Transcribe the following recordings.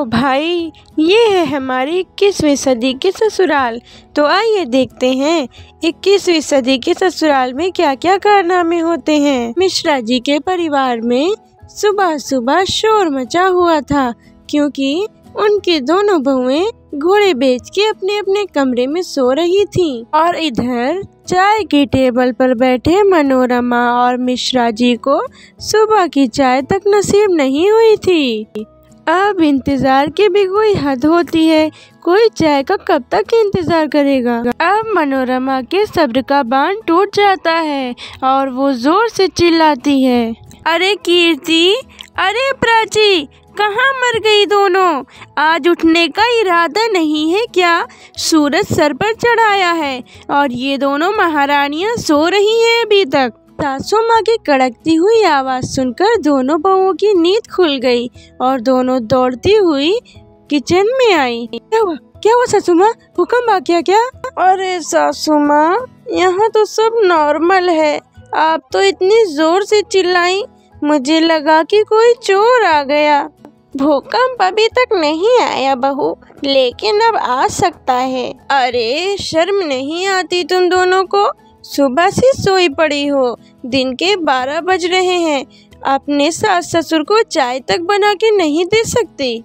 लो भाई, ये है हमारी 21वीं सदी की ससुराल। तो आइए देखते हैं 21वीं सदी के ससुराल में क्या क्या कारनामे होते हैं। मिश्रा जी के परिवार में सुबह सुबह शोर मचा हुआ था, क्योंकि उनकी दोनों बहुएं घोड़े बेच के अपने अपने कमरे में सो रही थीं। और इधर चाय की टेबल पर बैठे मनोरमा और मिश्रा जी को सुबह की चाय तक नसीब नहीं हुई थी। अब इंतजार की भी कोई हद होती है, कोई चाय का कब तक इंतजार करेगा। अब मनोरमा के सब्र का बांध टूट जाता है और वो जोर से चिल्लाती है, अरे कीर्ति, अरे प्राची, कहाँ मर गई दोनों? आज उठने का इरादा नहीं है क्या? सूरज सर पर चढ़ाया है और ये दोनों महारानियां सो रही हैं अभी तक। सासू माँ की कड़कती हुई आवाज़ सुनकर दोनों बहुओं की नींद खुल गई और दोनों दौड़ती हुई किचन में आई। क्या हुआ सासू माँ? भूकंप आ गया क्या? अरे सासू माँ, यहाँ तो सब नॉर्मल है। आप तो इतनी जोर से चिल्लाई, मुझे लगा कि कोई चोर आ गया। भूकंप अभी तक नहीं आया बहू, लेकिन अब आ सकता है। अरे शर्म नहीं आती तुम दोनों को? सुबह से सोई पड़ी हो, दिन के 12 बज रहे हैं, अपने सास ससुर को चाय तक बना के नहीं दे सकती?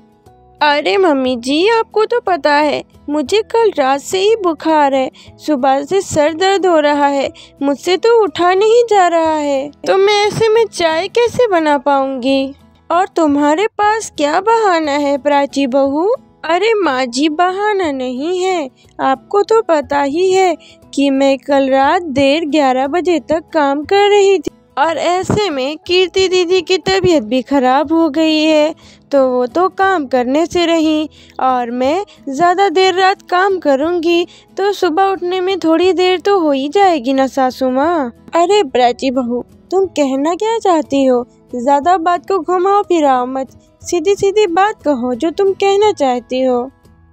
अरे मम्मी जी, आपको तो पता है मुझे कल रात से ही बुखार है, सुबह से सर दर्द हो रहा है, मुझसे तो उठा नहीं जा रहा है, तो मैं ऐसे में चाय कैसे बना पाऊंगी? और तुम्हारे पास क्या बहाना है प्राची बहू? अरे माँ जी, बहाना नहीं है, आपको तो पता ही है कि मैं कल रात देर 11 बजे तक काम कर रही थी और ऐसे में कीर्ति दीदी की तबीयत भी खराब हो गई है, तो वो तो काम करने से रही और मैं ज़्यादा देर रात काम करूँगी तो सुबह उठने में थोड़ी देर तो हो ही जाएगी ना सासू माँ। अरे प्राची बहू, तुम कहना क्या चाहती हो? ज़्यादा बात को घुमाओ फिराओ मत, सीधी सीधी बात कहो जो तुम कहना चाहती हो।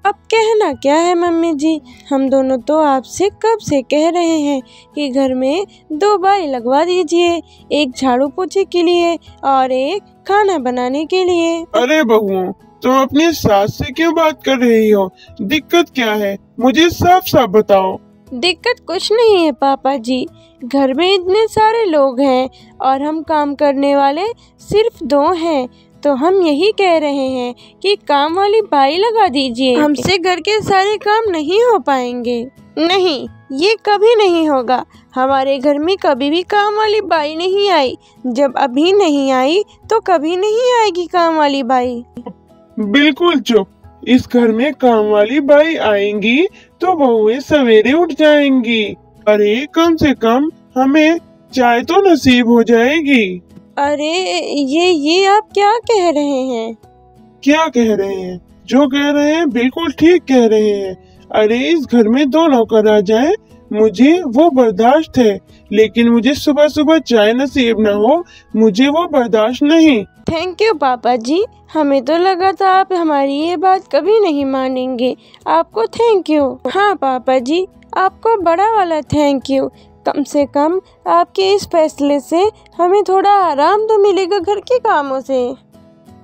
अब कहना क्या है मम्मी जी, हम दोनों तो आपसे कब से कह रहे हैं कि घर में 2 बाई लगवा दीजिए, एक झाड़ू पोछे के लिए और एक खाना बनाने के लिए। अरे बहुओं, तुम अपनी सास से क्यों बात कर रही हो? दिक्कत क्या है, मुझे साफ साफ बताओ। दिक्कत कुछ नहीं है पापा जी, घर में इतने सारे लोग हैं और हम काम करने वाले सिर्फ 2 हैं, तो हम यही कह रहे हैं कि काम वाली बाई लगा दीजिए, हमसे घर के सारे काम नहीं हो पाएंगे। नहीं, ये कभी नहीं होगा, हमारे घर में कभी भी काम वाली बाई नहीं आई, जब अभी नहीं आई तो कभी नहीं आएगी काम वाली बाई। बिल्कुल चुप, इस घर में काम वाली बाई आएंगी तो बहुएं सवेरे उठ जाएंगी। अरे कम से कम हमें चाय तो नसीब हो जाएगी। अरे ये आप क्या कह रहे हैं? क्या कह रहे हैं? जो कह रहे हैं बिल्कुल ठीक कह रहे हैं। अरे इस घर में 2 नौकर आ जाए, मुझे वो बर्दाश्त है, लेकिन मुझे सुबह सुबह चाय नसीब न हो, मुझे वो बर्दाश्त नहीं। थैंक यू पापा जी, हमें तो लगा था आप हमारी ये बात कभी नहीं मानेंगे, आपको थैंक यू। हाँ पापा जी, आपको बड़ा वाला थैंक यू, कम से कम आपके इस फैसले से हमें थोड़ा आराम तो मिलेगा घर के कामों से।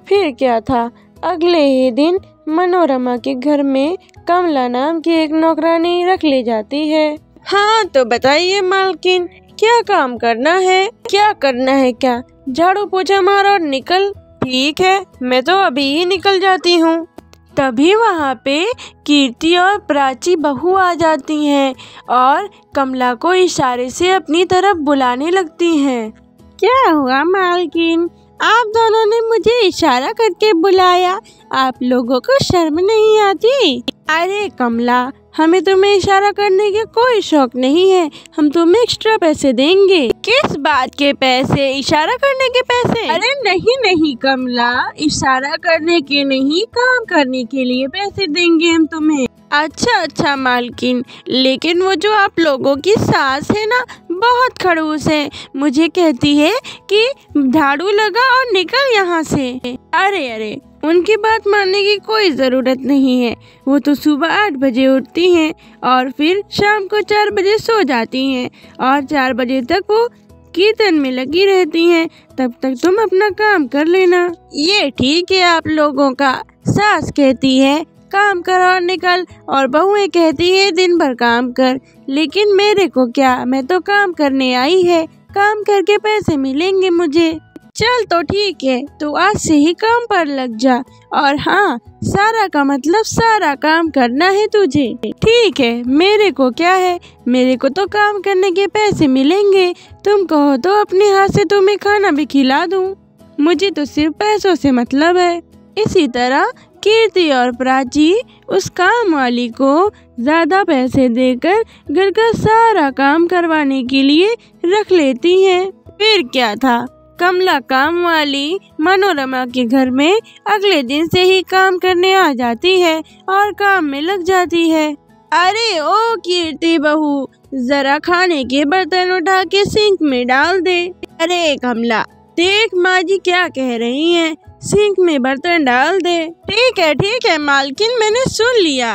फिर क्या था, अगले ही दिन मनोरमा के घर में कमला नाम की एक नौकरानी रख ली जाती है। हाँ तो बताइए मालकिन, क्या काम करना है? क्या करना है क्या? झाड़ू पोछा मार और निकल। ठीक है, मैं तो अभी ही निकल जाती हूँ। तभी वहाँ पे कीर्ति और प्राची बहू आ जाती हैं और कमला को इशारे से अपनी तरफ बुलाने लगती हैं। क्या हुआ मालकिन, आप दोनों ने मुझे इशारा करके बुलाया, आप लोगों को शर्म नहीं आती? अरे कमला, हमें तुम्हें इशारा करने के कोई शौक नहीं है, हम तुम्हें एक्स्ट्रा पैसे देंगे। किस बात के पैसे? इशारा करने के पैसे? अरे नहीं कमला, इशारा करने के नहीं, काम करने के लिए पैसे देंगे हम तुम्हें। अच्छा मालकिन, लेकिन वो जो आप लोगों की सास है ना, बहुत खड़ूस है, मुझे कहती है कि झाड़ू लगा और निकल यहाँ से। अरे उनकी बात मानने की कोई ज़रूरत नहीं है, वो तो सुबह 8 बजे उठती हैं और फिर शाम को 4 बजे सो जाती हैं और 4 बजे तक वो कीर्तन में लगी रहती हैं, तब तक तुम अपना काम कर लेना। ये ठीक है आप लोगों का, सास कहती है काम कर और निकल, और बहुएं कहती है दिन भर काम कर। लेकिन मेरे को क्या, मैं तो काम करने आई है, काम करके पैसे मिलेंगे मुझे। चल तो ठीक है, तू आज से ही काम पर लग जा, और हाँ, सारा का मतलब सारा काम करना है तुझे। ठीक है, मेरे को क्या है, मेरे को तो काम करने के पैसे मिलेंगे। तुम कहो तो अपने हाथ से तुम्हें खाना भी खिला दूं, मुझे तो सिर्फ पैसों से मतलब है। इसी तरह कीर्ति और प्राची उस काम वाली को ज्यादा पैसे देकर घर का सारा काम करवाने के लिए रख लेती हैं। फिर क्या था, कमला काम वाली मनोरमा के घर में अगले दिन से ही काम करने आ जाती है और काम में लग जाती है। अरे ओ कीर्ति बहू, जरा खाने के बर्तन उठा के सिंक में डाल दे। अरे कमला, देख माँ जी क्या कह रही हैं, सिंक में बर्तन डाल दे। ठीक है मालकिन, मैंने सुन लिया।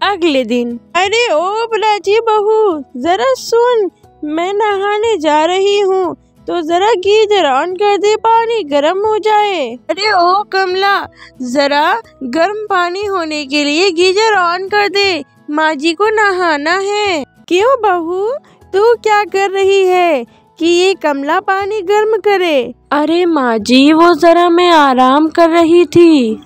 अगले दिन, अरे ओ प्राची बहू, जरा सुन, मैं नहाने जा रही हूँ, तो जरा गीजर ऑन कर दे, पानी गर्म हो जाए। अरे ओ कमला, जरा गर्म पानी होने के लिए गीजर ऑन कर दे, माँ जी को नहाना है। क्यों बहू, तू क्या कर रही है कि ये कमला पानी गर्म करे? अरे माँ जी, वो जरा मैं आराम कर रही थी।